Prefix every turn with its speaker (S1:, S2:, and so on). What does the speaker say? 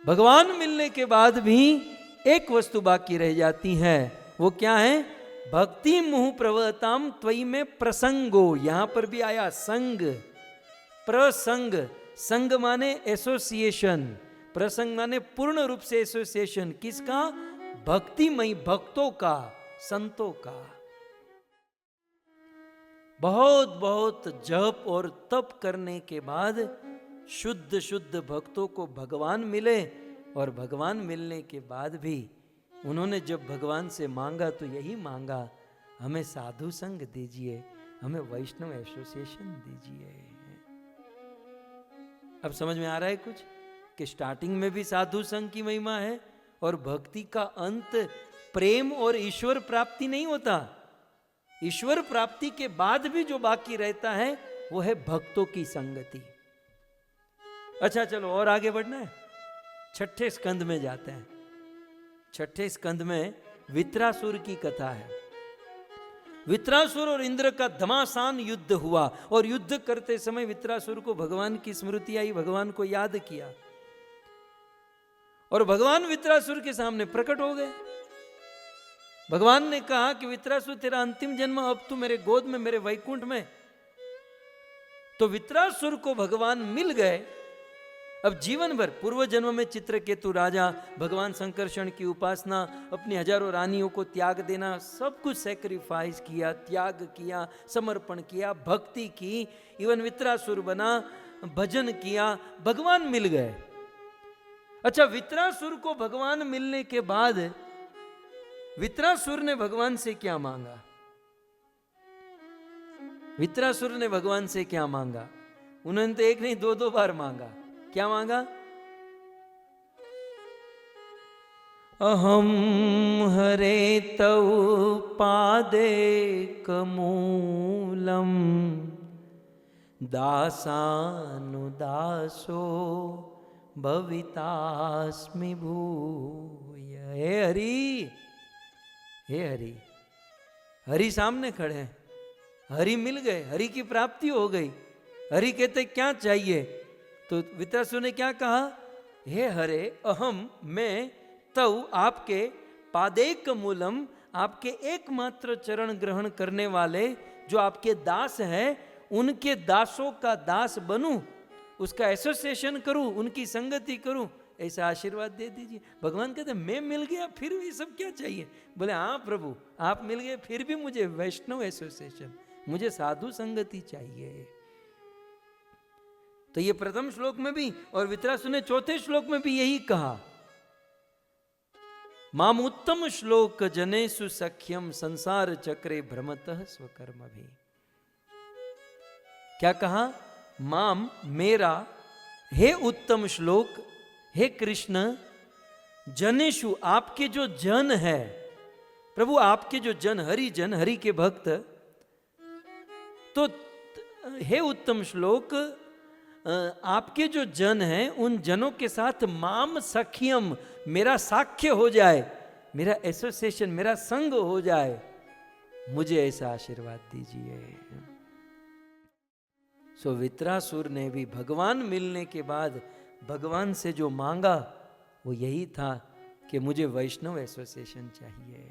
S1: भगवान मिलने के बाद भी एक वस्तु बाकी रह जाती है, वो क्या है? भक्ति मुह प्रवताम त्वयि में प्रसंगो। यहां पर भी आया संग, प्रसंग। संग माने एसोसिएशन, प्रसंग माने पूर्ण रूप से एसोसिएशन। किसका? भक्तिमयी भक्तों का, संतों का। बहुत बहुत जप और तप करने के बाद शुद्ध शुद्ध भक्तों को भगवान मिले, और भगवान मिलने के बाद भी उन्होंने जब भगवान से मांगा तो यही मांगा, हमें साधु संग दीजिए, हमें वैष्णव एसोसिएशन दीजिए। अब समझ में आ रहा है कुछ, कि स्टार्टिंग में भी साधु संग की महिमा है, और भक्ति का अंत प्रेम और ईश्वर प्राप्ति नहीं होता। ईश्वर प्राप्ति के बाद भी जो बाकी रहता है वो है भक्तों की संगति। अच्छा चलो और आगे बढ़ना है, छठे स्कंद में जाते हैं। छठे स्कंद में वित्रासुर की कथा है। वित्रासुर और इंद्र का घमासान युद्ध हुआ, और युद्ध करते समय वित्रासुर को भगवान की स्मृति आई, भगवान को याद किया, और भगवान वित्रासुर के सामने प्रकट हो गए। भगवान ने कहा कि वित्रासुर तेरा अंतिम जन्म अब तू मेरे गोद में, मेरे वैकुंठ में। तो वित्रासुर को भगवान मिल गए। अब जीवन भर पूर्व जन्म में चित्रकेतु राजा, भगवान संकर्षण की उपासना, अपनी हजारों रानियों को त्याग देना, सब कुछ सैक्रिफाइस किया, त्याग किया, समर्पण किया, भक्ति की, इवन वित्रासुर बना, भजन किया, भगवान मिल गए। अच्छा, वित्रासुर को भगवान मिलने के बाद वित्रासुर ने भगवान से क्या मांगा? वित्रासुर ने भगवान से क्या मांगा? उन्होंने तो एक नहीं दो दो बार मांगा। क्या मांगा? अहम हरे तव पादे कमूलम दासानुदासो भवितास्मि भूय। हे हरि, हे हरि। हरि सामने खड़े हैं, हरि मिल गए, हरि की प्राप्ति हो गई। हरि कहते क्या चाहिए? तो वित्रासुर ने क्या कहा? हे हरे अहम, मैं तव आपके पादेक मूलम, आपके एकमात्र चरण ग्रहण करने वाले जो आपके दास हैं, उनके दासों का दास बनूं, उसका एसोसिएशन करूं, उनकी संगति करूं, ऐसा आशीर्वाद दे दीजिए। भगवान कहते मैं मिल गया, फिर भी सब क्या चाहिए? बोले हाँ प्रभु, आप मिल गए, फिर भी मुझे वैष्णव एसोसिएशन, मुझे साधु संगति चाहिए। तो ये प्रथम श्लोक में भी, और वित्रासुर ने चौथे श्लोक में भी यही कहा, माम उत्तम श्लोक जनेषु सख्यम संसार चक्रे भ्रमतः स्वकर्म भी। क्या कहा? माम, मेरा, हे उत्तम श्लोक, हे कृष्ण, जनेषु, आपके जो जन है, प्रभु आपके जो जन, हरि जन, हरि के भक्त, तो हे उत्तम श्लोक, आपके जो जन हैं उन जनों के साथ माम सख्यम, मेरा साख्य हो जाए, मेरा एसोसिएशन, मेरा संग हो जाए, मुझे ऐसा आशीर्वाद दीजिए। सो वित्रासुर ने भी भगवान मिलने के बाद भगवान से जो मांगा वो यही था कि मुझे वैष्णव एसोसिएशन चाहिए।